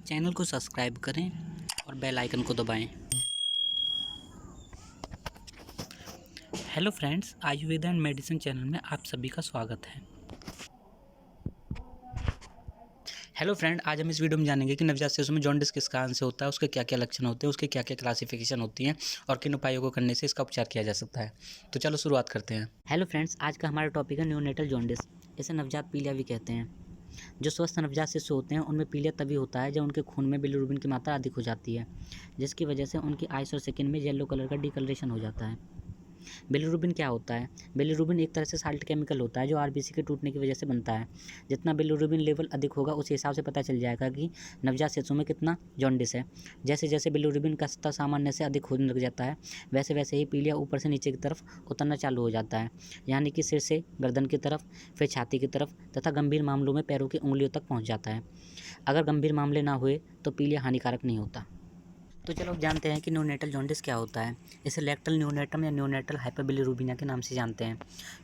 Channel को subscribe करें और बेल आइकन को दबाएं। Hello friends, Ayurveda and medicine channel में आप सभी का स्वागत है। हेलो फ्रेंड, आज हम इस वीडियो में जानेंगे कि नवजात शिशु में जॉन्डिस किस कारण से होता है, उसके क्या क्या लक्षण होते हैं, उसके क्या क्या क्लासिफिकेशन होती हैं और किन उपायों को करने से इसका उपचार किया जा सकता है। तो चलो शुरुआत करते हैं। हेलो फ्रेंड्स, आज का हमारा टॉपिक है न्यूनेटल जॉन्डिस। इसे नवजात पीलिया भी कहते हैं। जो स्वस्थ नवजात शिशु होते हैं उनमें पीलिया तभी होता है जब उनके खून में बिलिरुबिन की मात्रा अधिक हो जाती है, जिसकी वजह से उनकी आइस और स्किन में येलो कलर का डिकलरेशन हो जाता है। बिलिरुबिन क्या होता है? बिलिरुबिन एक तरह से साल्ट केमिकल होता है जो आरबीसी के टूटने की वजह से बनता है। जितना बिलिरुबिन लेवल अधिक होगा उस हिसाब से पता चल जाएगा कि नवजात शिशु में कितना जॉन्डिस है। जैसे जैसे बिलिरुबिन का स्तर सामान्य से अधिक होने लग जाता है वैसे वैसे ही पीलिया ऊपर से नीचे की तरफ उतरना चालू हो जाता है, यानी कि सिर से गर्दन की तरफ, फिर छाती की तरफ तथा गंभीर मामलों में पैरों की उंगलियों तक पहुँच जाता है। अगर गंभीर मामले ना हुए तो पीलिया हानिकारक नहीं होता। तो चलो अब जानते हैं कि न्यूनेटल जॉन्डिस क्या होता है। इसे लेक्टल न्यूनेटम या न्यूनेटल हाइपरबिलिरुबिनिया के नाम से जानते हैं।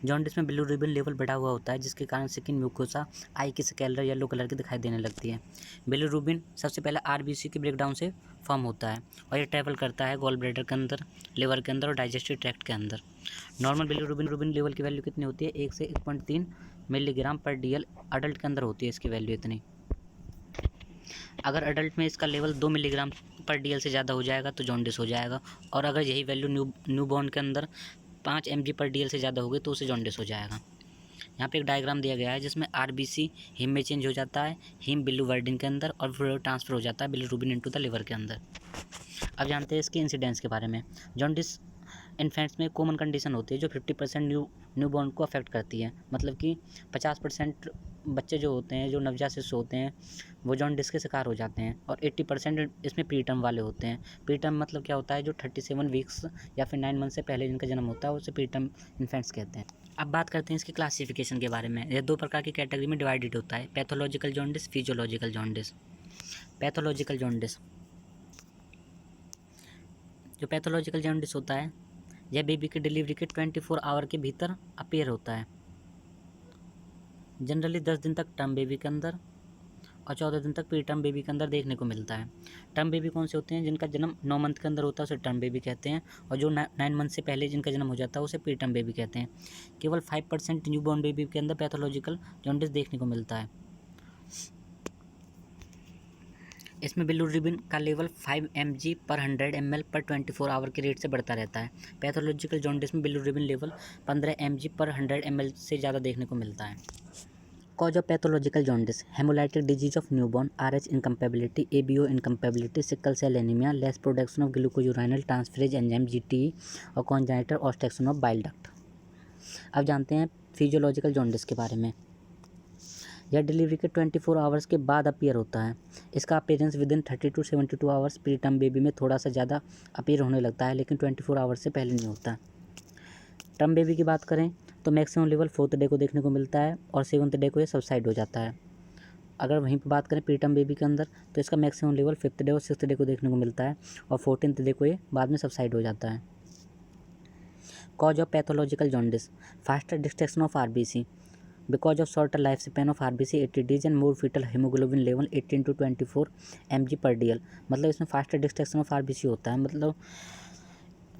जॉन्डिस में बिलिरुबिन लेवल बढ़ा हुआ होता है जिसके कारण स्किन म्यूकोसा आई की स्कैलर येलो कलर की दिखाई देने लगती है। बिलिरुबिन सबसे पहले आरबीसी के ब्रेकडाउन से फॉर्म होता है और ये ट्रैवल करता है गॉल ब्लैडर के अंदर, लिवर के अंदर और डाइजेस्टिव ट्रैक्ट के अंदर। नॉर्मल बिलिरुबिन लेवल की वैल्यू कितनी होती है? 1 से 1.3 मिलीग्राम पर डीएल अडल्ट के अंदर होती है इसकी वैल्यू इतनी। अगर अडल्ट में इसका लेवल 2 मिलीग्राम पर डीएल से ज़्यादा हो जाएगा तो जॉन्डिस हो जाएगा, और अगर यही वैल्यू न्यूबॉर्न के अंदर 5 mg पर डीएल से ज़्यादा होगी तो उसे जॉन्डिस हो जाएगा। यहाँ पे एक डायग्राम दिया गया है जिसमें आरबीसी हीम में चेंज हो जाता है, हीम बिलिरुबिन के अंदर, और फिर ट्रांसफर हो जाता है बिलिरुबिन इनटू द लिवर के अंदर। अब जानते हैं इसके इंसिडेंस के बारे में। जॉन्डिस इन्फेंट्स में कॉमन कंडीशन होती है जो 50% न्यूबॉर्न को अफेक्ट करती है। मतलब कि 50% बच्चे जो होते हैं, जो नवजात शिशु होते हैं, वो जॉन्डिस के शिकार हो जाते हैं, और 80% इसमें प्री टर्म वाले होते हैं। प्री टर्म मतलब क्या होता है? जो 37 वीक्स या फिर 9 मंथ से पहले जिनका जन्म होता है उसे प्री टर्म इन्फेंट्स कहते हैं। अब बात करते हैं इसकी क्लासिफिकेशन के बारे में। यह 2 प्रकार की कैटेगरी में डिवाइडेड होता है: pathological jaundice, physiological jaundice. Pathological jaundice, जो पैथोलॉजिकल जॉन्डिस होता है यह बेबी की डिलीवरी के 24 आवर के भीतर अपीयर होता है। जनरली 10 दिन तक टर्म बेबी के अंदर और 14 दिन तक प्री टर्म बेबी के अंदर देखने को मिलता है। टर्म बेबी कौन से होते हैं? जिनका जन्म 9 मंथ के अंदर होता है उसे टर्म बेबी कहते हैं, और जो 9 मंथ से पहले जिनका जन्म हो जाता है उसे प्री टर्म बेबी कहते हैं। केवल 5% न्यूबॉर्न बेबी के अंदर पैथोलॉजिकल जॉन्डिस देखने को मिलता है। इसमें बिलिरुबिन का लेवल 5 mg पर 100 ml पर 24 आवर के रेट से बढ़ता रहता है। पैथोलॉजिकल जॉन्डिस में बिलिरुबिन लेवल 15 mg पर 100 ml से ज़्यादा देखने को मिलता है। Cause of pathological jaundice: haemolytic disease of newborn, RH incompatibility, ABO incompatibility, sickle cell anaemia, less production of glucuronyl transferase enzyme GTE और congenital obstruction of bile duct. अब जानते हैं फिजियोलॉजिकल जॉन्डिस के बारे में। यह डिलीवरी के 24 आवर्स के बाद अपीयर होता है। इसका appearance with in 30 to 72 hours pre term baby में थोड़ा सा ज़्यादा अपीयर होने लगता है, लेकिन 24 आवर्स से पहले नहीं होता। टर्म बेबी की बात करें तो मैक्सिमम लेवल 4th डे को देखने को मिलता है और 7th डे को ये सबसाइड हो जाता है। अगर वहीं पर बात करें प्री टर्म बेबी के अंदर तो इसका मैक्सिमम लेवल 5th डे और 6th डे को देखने को मिलता है और 14th डे को ये बाद में सबसाइड हो जाता है। Cause of pathological jaundice: faster destruction of RBC because of shorter life span of RBC 80 days and more foetal haemoglobin level 18 to 24 mg पर डीएल। मतलब इसमें फास्टर डिस्ट्रक्शन ऑफ आरबीसी होता है, मतलब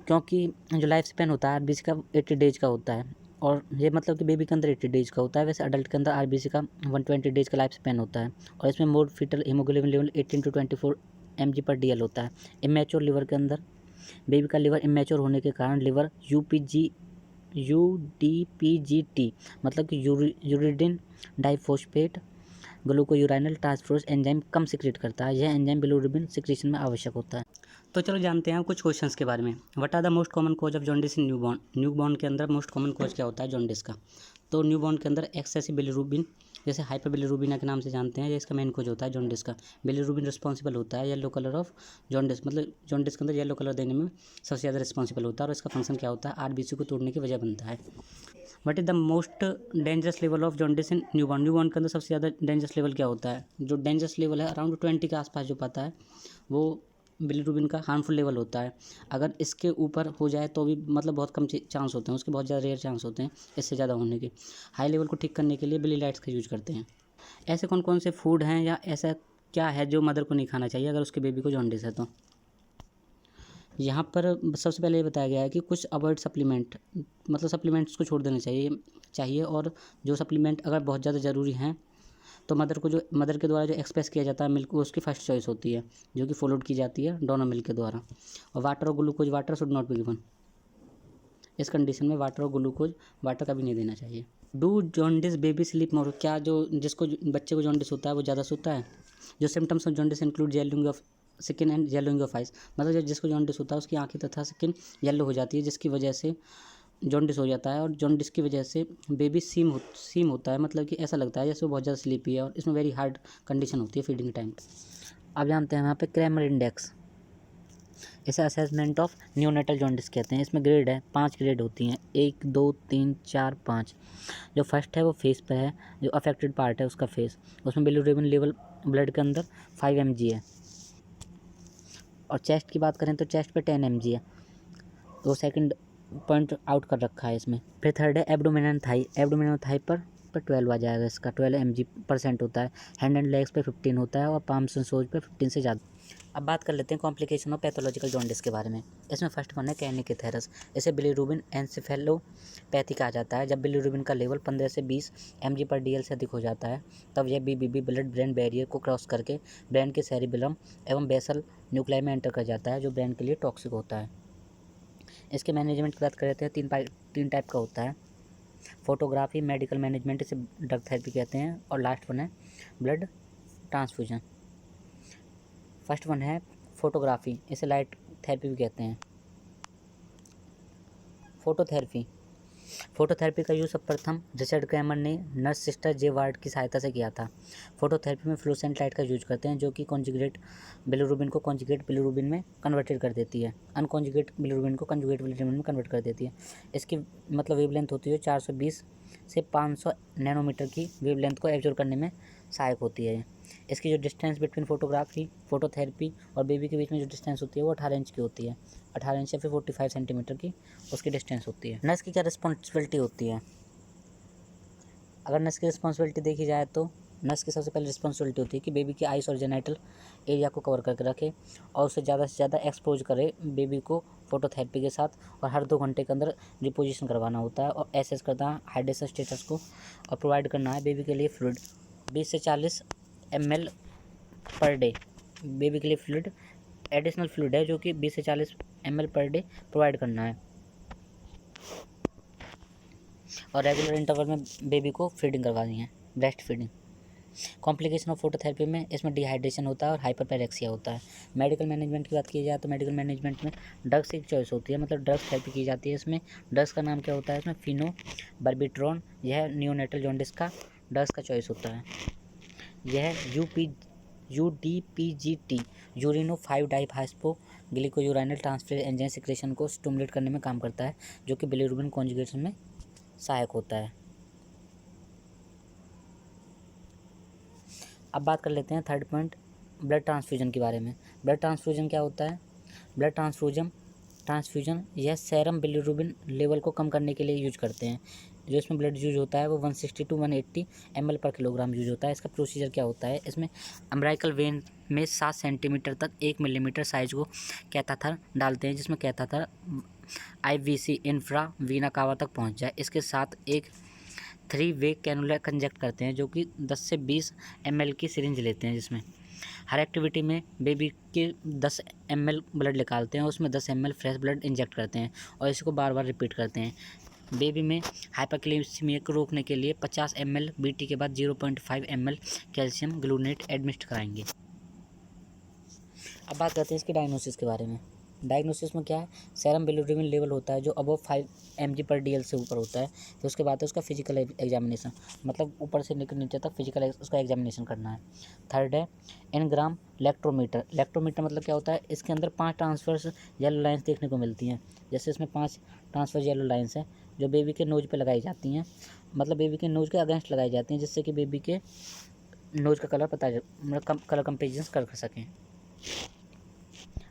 क्योंकि जो लाइफ स्पैन होता है आरबीसी का 80 डेज का होता है, और ये मतलब कि बेबी के अंदर 80 डेज का होता है, वैसे अडल्ट के अंदर आरबीसी का 120 डेज का लाइफ स्पैन होता है, और इसमें more foetal haemoglobin level 18 to 24 mg पर डीएल होता है। इमेच्योर लिवर के अंदर बेबी का लिवर इमेच्योर होने के कारण लिवर UDPGT मतलब कि यूरिडिन डाइफॉस्फेट ग्लूकोयूराइनल ट्रांसफरेज एंजाइम कम सिक्रेट करता है। यह एंजाइम बिलिरुबिन सिक्रेशन में आवश्यक होता है। तो चलो जानते हैं कुछ क्वेश्चंस के बारे में। What are the most common cause of jaundice in newborn? Newborn के अंदर मोस्ट कॉमन कॉज क्या होता है जॉन्डिस का? तो न्यूबॉर्न के अंदर एक्सेसिव बिलिरुबिन, जैसे हाइपरबिलिरुबिना के नाम से जानते हैं, ये इसका मेन कॉज होता है जॉन्डिस का। बिलिरुबिन रिस्पॉन्सिबल होता है येलो कलर ऑफ जॉन्डिस, मतलब जॉन्डिस के अंदर येलो कलर देने में सबसे ज़्यादा रिस्पॉन्सिबल होता है, और इसका फंक्शन क्या होता है? आरबीसी को तोड़ने की वजह बनता है। What is the most dangerous level of jaundice in newborn? Newborn के अंदर सबसे ज़्यादा डेंजरस लेवल क्या होता है? जो डेंजरस लेवल है अराउंड 20 के आसपास जो पाता है वो बिलिरुबिन का हार्मफुल लेवल होता है। अगर इसके ऊपर हो जाए तो भी मतलब बहुत कम चांस होते हैं, उसके बहुत ज़्यादा रेयर चांस होते हैं इससे ज़्यादा होने के। हाई लेवल को ठीक करने के लिए बिलीलाइट्स का यूज करते हैं। ऐसे कौन कौन से फूड हैं या ऐसा क्या है जो मदर को नहीं खाना चाहिए अगर उसके बेबी को जॉन्डिस है तो। यहाँ पर सबसे पहले ये बताया गया है कि कुछ अवॉइड सप्लीमेंट, मतलब सप्लीमेंट्स को छोड़ देना चाहिए और जो सप्लीमेंट अगर बहुत ज़्यादा ज़रूरी हैं तो मदर के द्वारा जो एक्सप्रेस किया जाता है मिल्क, वो उसकी फर्स्ट चॉइस होती है, जो कि फॉलोड की जाती है डोनर मिल्क के द्वारा। और वाटर और glucose water should not be given. इस कंडीशन में वाटर और ग्लूकोज वाटर कभी नहीं देना चाहिए। डू जॉन्डिस बेबी स्लीप मोर, क्या जो बच्चे को जॉन्डिस होता है वो ज़्यादा सोता है? जो symptoms of jaundice include yellowing of skin and yellowing of eyes, मतलब जिसको जॉन्डिस होता है उसकी आंखें तथा स्किन येलो हो जाती है, जिसकी वजह से जॉन्डिस हो जाता है। और जॉन्डिस की वजह से बेबी सीम होता है, मतलब कि ऐसा लगता है जैसे वो बहुत ज़्यादा स्लीपी है, और इसमें वेरी हार्ड कंडीशन होती है फीडिंग टाइम। अब जानते हैं यहाँ पे क्रैमर इंडेक्स, इसे असेसमेंट ऑफ न्यूनेटल जॉन्डिस कहते हैं। इसमें ग्रेड है, 5 ग्रेड होती हैं, 1 2 3 4 5। जो फर्स्ट है वो फेस पे है, जो अफेक्टेड पार्ट है उसका फेस, उसमें बिलीरुबिन लेवल ब्लड के अंदर 5 mg है। और चेस्ट की बात करें तो चेस्ट पे 10 mg है, वो सेकंड पॉइंट आउट कर रखा है इसमें। फिर थर्ड है एब्डोमिनल थाई पर 12 आ जाएगा, इसका 12 mg% होता है। हैंड एंड लेग्स पे 15 होता है और पाम्स एंड सोज पे 15 से ज़्यादा। अब बात कर लेते हैं कॉम्प्लिकेशन ऑफ पैथोलॉजिकल जॉन्डिस के बारे में। इसमें फर्स्ट वन है कैनिकेथेरस, इसे बिलीरुबिन एन्सेफेलोपैथी कहा जाता है। जब बिलीरुबिन का लेवल 15 से 20 mg/dl से अधिक हो जाता है तब यह BBB ब्लड ब्रेन बैरियर को क्रॉस करके ब्रेन के सेरिबेलम एवं बेसल न्यूक्लाई में एंटर कर जाता है, जो ब्रेन के लिए टॉक्सिक होता है। इसके मैनेजमेंट की बात करते हैं, 3 टाइप का होता है। फोटोग्राफी, मेडिकल मैनेजमेंट, इसे ड्रग थेरेपी कहते हैं। और लास्ट वन है ब्लड ट्रांसफ्यूजन। फर्स्ट वन है फोटोग्राफी, इसे लाइट थेरेपी भी कहते हैं। फोटोथेरेपी का यूज़ सर्वप्रथम रिचर्ड क्रैमर ने नर्स सिस्टर जे वार्ड की सहायता से किया था। फोटोथेरेपी में फ्लूसेंट लाइट का यूज करते हैं, जो कि कॉन्जुगेट बिलिरुबिन को कॉन्जुगेट बिलिरुबिन में कन्वर्टेड कर देती है, अनकॉन्जुगेट बिलिरुबिन को कॉन्जुगेट बिलिरुबिन में कन्वर्ट कर देती है। इसकी मतलब वेवलेंथ होती है 420 से 500 नैनोमीटर की वेवलेंथ को एब्जॉर्ब करने में सहायक होती है। इसकी जो डिस्टेंस बिटवीन फोटोथेरेपी और बेबी के बीच में जो डिस्टेंस होती है वो 18 इंच की होती है, 18 इंच या फिर 45 सेंटीमीटर की उसकी डिस्टेंस होती है। नर्स की क्या रिस्पॉन्सिबिलिटी होती है? अगर नर्स की रिस्पॉन्सिबिलिटी देखी जाए तो नर्स की सबसे पहले रिस्पॉन्सिबिलिटी होती है कि बेबी की आइस और जेनाइटल एरिया को कवर करके रखे और उसे ज़्यादा से ज़्यादा एक्सपोज करे बेबी को फोटोथेरेपी के साथ, और हर 2 घंटे के अंदर रिपोजिशन करवाना होता है और एसेस करना है हाइड्रेशन स्टेटस को, और प्रोवाइड करना है बेबी के लिए फ्लूइड 20 से 40 ml पर डे। बेबी के लिए फ्लूइड एडिशनल फ्लूइड है जो कि 20 से 40 ml पर डे प्रोवाइड करना है, और रेगुलर इंटरवल में बेबी को फीडिंग करवानी है, breast feeding. Complication of phototherapy में इसमें डिहाइड्रेशन होता है और हाइपरपेरेक्सिया होता है। मेडिकल मैनेजमेंट की बात की जाए तो मेडिकल मैनेजमेंट में ड्रग्स की चॉइस होती है, मतलब ड्रग्स थेरेपी की जाती है। इसमें ड्रग्स का नाम क्या होता है? इसमें फिनोबार्बिट्रॉन, यह नियोनेटल जॉन्डिस का ड्रग्स का चॉइस होता है। यह UDPGT यूरिनो 5 डाइफास्फो ग्लिकोयूराइनल ट्रांसफर एंजाइम सिक्रेशन को स्टिमुलेट करने में काम करता है, जो कि बिलिरुबिन कॉन्जुगेशन में सहायक होता है। अब बात कर लेते हैं थर्ड पॉइंट ब्लड ट्रांसफ्यूजन के बारे में। ब्लड ट्रांसफ्यूजन क्या होता है? ब्लड ट्रांसफ्यूजन यह सेरम बिलिरुबिन लेवल को कम करने के लिए यूज करते हैं। जो इसमें ब्लड यूज होता है वो 160 to 180 ml पर किलोग्राम यूज होता है। इसका प्रोसीजर क्या होता है? इसमें अम्ब्राइकल वेन में 7 सेंटीमीटर तक 1 मिलीमीटर साइज को कैथाथर डालते हैं, जिसमें कैथाथर IVC इंफ्रा वीना कावा तक पहुंच जाए। इसके साथ एक 3-वे कैनुला कंजेक्ट करते हैं, जो कि 10 से 20 ml की सिरिंज लेते हैं, जिसमें हर एक्टिविटी में बेबी के 10 ml ब्लड निकालते हैं और उसमें 10 ml फ्रेश ब्लड इंजेक्ट करते हैं और इसको बार बार रिपीट करते हैं। बेबी में हाइपरकैलेमिया को रोकने के लिए 50 ml BT के बाद 0.5 ml कैल्शियम ग्लूनेट एडमिस्ट कराएंगे। अब बात करते हैं इसके डायग्नोसिस के बारे में। डायग्नोसिस में क्या है? सेरम बिलिरुबिन लेवल होता है जो अबव 5 mg/dl से ऊपर होता है। तो उसके बाद है उसका फिजिकल एग्जामिनेशन, मतलब ऊपर से लेकर नीचे तक फिजिकल उसका एग्जामिनेशन करना है। थर्ड है एनग्राम लेक्ट्रोमीटर। लेक्ट्रोमीटर मतलब क्या होता है? इसके अंदर 5 ट्रांसफर्स येलो लाइन्स देखने को मिलती हैं। जैसे इसमें 5 ट्रांसफर्स येलो लाइन्स हैं जो बेबी के नोज पे लगाई जाती हैं, मतलब बेबी के नोज के अगेंस्ट लगाई जाती हैं, जिससे कि बेबी के नोज का कलर मतलब कलर कंपेरिजन कर सकें।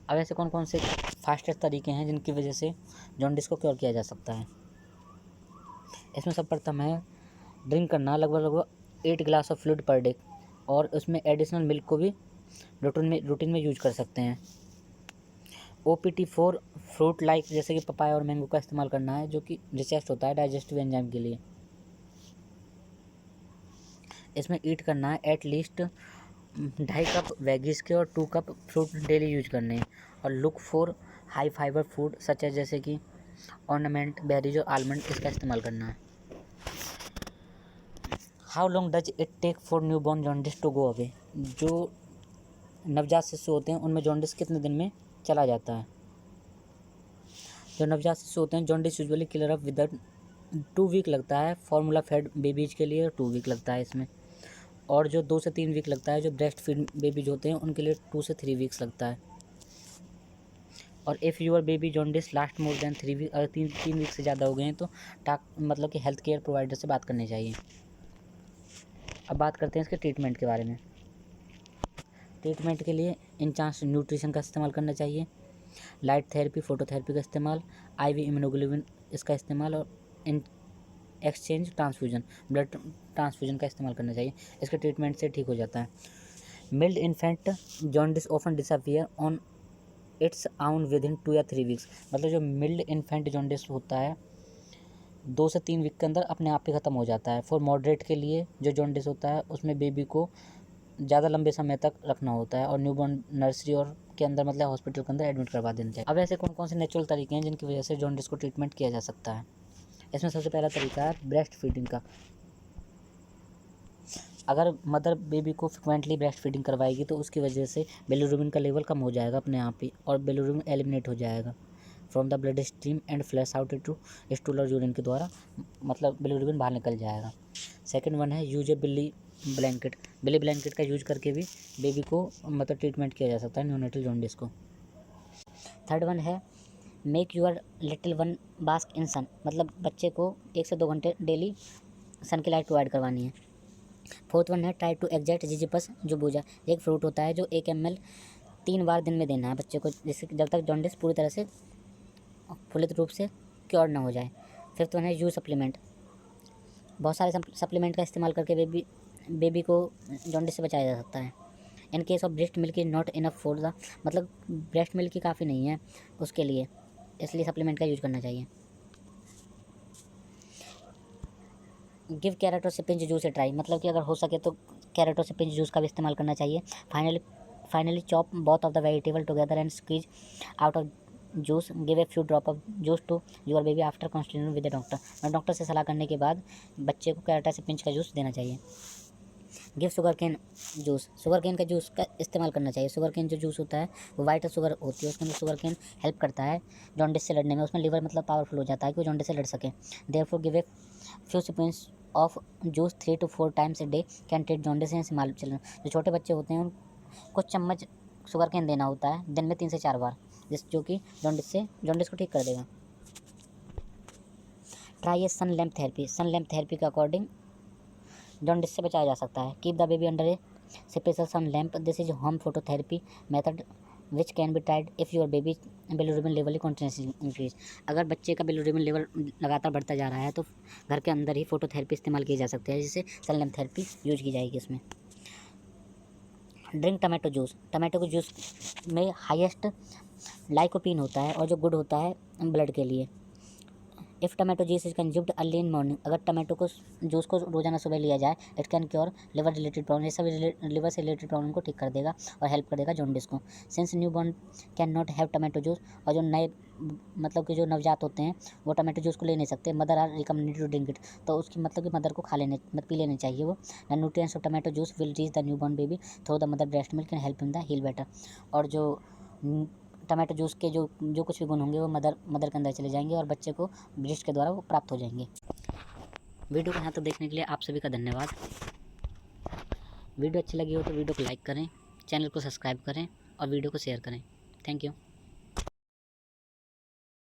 अब ऐसे कौन कौन से फास्टेस्ट तरीके हैं जिनकी वजह से जॉन्डिस को क्योर किया जा सकता है? इसमें सर्वप्रथम है ड्रिंक करना लगभग 8 glass of fluid per day. और उसमें एडिशनल मिल्क को भी रूटीन में यूज कर सकते हैं। OPT4 फ्रूट लाइक जैसे कि पपाया और मैंगो का इस्तेमाल करना है, जो कि रिसेस्ट होता है डाइजेस्टिव एंजाइम के लिए। इसमें ईट करना है एटलीस्ट 2.5 कप वेजीज के और 2 कप फ्रूट डेली यूज करने हैं। और look for high fibre food such है जैसे कि ऑर्नामेंट, बेरीज और आलमंड, इसका इस्तेमाल करना है। How long does it take for newborn jaundice to go away? जो नवजात शिशु होते हैं उनमें जॉन्डिस कितने दिन में चला जाता है? जो नवजात शिशु होते हैं jaundice usually clear up with 2 week लगता है। फॉर्मूला फेड बेबीज के लिए 2 वीक लगता है इसमें। और जो 2 से 3 वीक लगता है जो ब्रेस्ट फीड बेबीज होते हैं उनके लिए 2 से 3 वीक्स लगता है। और if your baby jaundice last more than 3 week, अगर 3 वीक से ज़्यादा हो गए हैं तो मतलब कि हेल्थ केयर प्रोवाइडर से बात करनी चाहिए। अब बात करते हैं इसके ट्रीटमेंट के बारे में। ट्रीटमेंट के लिए इंचांस न्यूट्रिशन का इस्तेमाल करना चाहिए, लाइट थेरेपी, फोटोथेरेपी का इस्तेमाल, IV इम्यूनोग्लोबिन इसका इस्तेमाल और एक्सचेंज ट्रांसफ्यूजन, ब्लड ट्रांसफ्यूजन का इस्तेमाल करना चाहिए। इसके ट्रीटमेंट से ठीक हो जाता है। Mild infant jaundice often disappear on its own within 2 या 3 वीक्स। मतलब जो मिल्ड इन्फेंट जॉन्डिस होता है 2 से 3 वीक के अंदर अपने आप ही ख़त्म हो जाता है। फॉर मॉडरेट के लिए जो जॉन्डिस होता है उसमें बेबी को ज़्यादा लंबे समय तक रखना होता है और न्यूबॉर्न नर्सरी और के अंदर मतलब हॉस्पिटल के अंदर एडमिट करवा देना चाहिए। अब ऐसे कौन कौन से नेचुरल तरीके हैं जिनकी वजह से जॉन्डिस को ट्रीटमेंट किया जा सकता है? इसमें सबसे पहला तरीका है ब्रेस्ट फीडिंग का। अगर मदर बेबी को फ्रिक्वेंटली ब्रेस्ट फीडिंग करवाएगी तो उसकी वजह से बिलिरुबिन का लेवल कम हो जाएगा अपने आप ही और बिलिरुबिन एलिमिनेट हो जाएगा from the bloodstream and flush out to stool और यूरिन के द्वारा, मतलब बिलिरुबिन बाहर निकल जाएगा। सेकंड वन है यूज ए बिली ब्लैंकेट का यूज करके भी बेबी को मतलब ट्रीटमेंट किया जा सकता है न्यूनेटल जॉन्डिस को। थर्ड वन है make your little one bask in sun, मतलब बच्चे को 1 से 2 घंटे डेली सन की लाइट प्रोवाइड करवानी है। फोर्थ वन है ट्राई टू एग्जैक्ट जिजिपस जुबूजा, एक फ्रूट होता है जो 1 ml 3 बार दिन में देना है बच्चे को, जिससे जब तक जॉन्डिस पूरी तरह से फलित रूप से क्योर ना हो जाए। फिफ्थ वन है यू सप्लीमेंट, बहुत सारे सप्लीमेंट का इस्तेमाल करके बेबी को जॉन्डिस से बचाया जा सकता है। In case of breast milk is not enough for the, मतलब ब्रेस्ट मिल्क ही काफ़ी नहीं है उसके लिए, इसलिए सप्लीमेंट का यूज करना चाहिए। गिव कैरेट और स्पिंज जूस ए ट्राई, मतलब कि अगर हो सके तो कैरेट और स्पिंज जूस का भी इस्तेमाल करना चाहिए। Finally chop both of the vegetable together and squeeze out of juice, give a few drop of juice to your baby after consulting with the doctor. Doctor से सलाह करने के बाद बच्चे को कैरेट और स्पिंज का जूस देना चाहिए। Give sugar cane juice, sugar cane का जूस का इस्तेमाल करना चाहिए। शुगर केन जो जूस होता है वो वाइट शुगर होती है, उसके अंदर शुगर केन हेल्प करता है जॉन्डिस से लड़ने में, उसमें लिवर मतलब पावरफुल हो जाता है कि वो जॉन्डिस से लड़ सके। Therefore give a few sips of juice 3 to 4 times a day can treat jaundice in small children. जो छोटे बच्चे होते हैं उनको चम्मच शुगर केन देना होता है दिन में 3 से 4 बार, जो कि जॉन्डिस को ठीक कर देगा। Try a sun lamp therapy के अकॉर्डिंग जॉन्डिस से बचाया जा सकता है। Keep the baby under a special sun lamp, this is home phototherapy method which can be tried if your baby bilirubin level he continuously increase. अगर बच्चे का bilirubin level लगातार बढ़ता जा रहा है तो घर के अंदर ही फोटोथेरेपी इस्तेमाल की जा सकती है, जिससे सन लैम्प थेरेपी यूज की जाएगी इसमें। ड्रिंक टमाटो जूस, टमाटो के जूस में हाईएस्ट लाइकोपीन होता है और जो गुड होता है ब्लड के लिए। If tomato juice is consumed early in morning, अगर टमाटो को जूस को रोजाना सुबह लिया जाए it can cure liver related problem, ये सब लिवर से रिलेटेड प्रॉब्लम को ठीक कर देगा और हेल्प कर देगा जॉन्डिस को। Since new born can not have tomato juice, और जो नए मतलब कि जो नवजात होते हैं वो टमाटो जूस को ले नहीं सकते, mother are recommended to drink it, तो उसकी मतलब कि मदर को पी लेनी चाहिए वो। The nutrients of tomato juice will reach the newborn baby through the mother breast milk and help in the heal better, और जो टमाटो जूस के जो कुछ भी गुण होंगे वो मदर के अंदर चले जाएंगे और बच्चे को ब्रेस्ट के द्वारा वो प्राप्त हो जाएंगे। वीडियो को यहाँ तक देखने के लिए आप सभी का धन्यवाद। वीडियो अच्छी लगी हो तो वीडियो को लाइक करें, चैनल को सब्सक्राइब करें और वीडियो को शेयर करें। Thank you.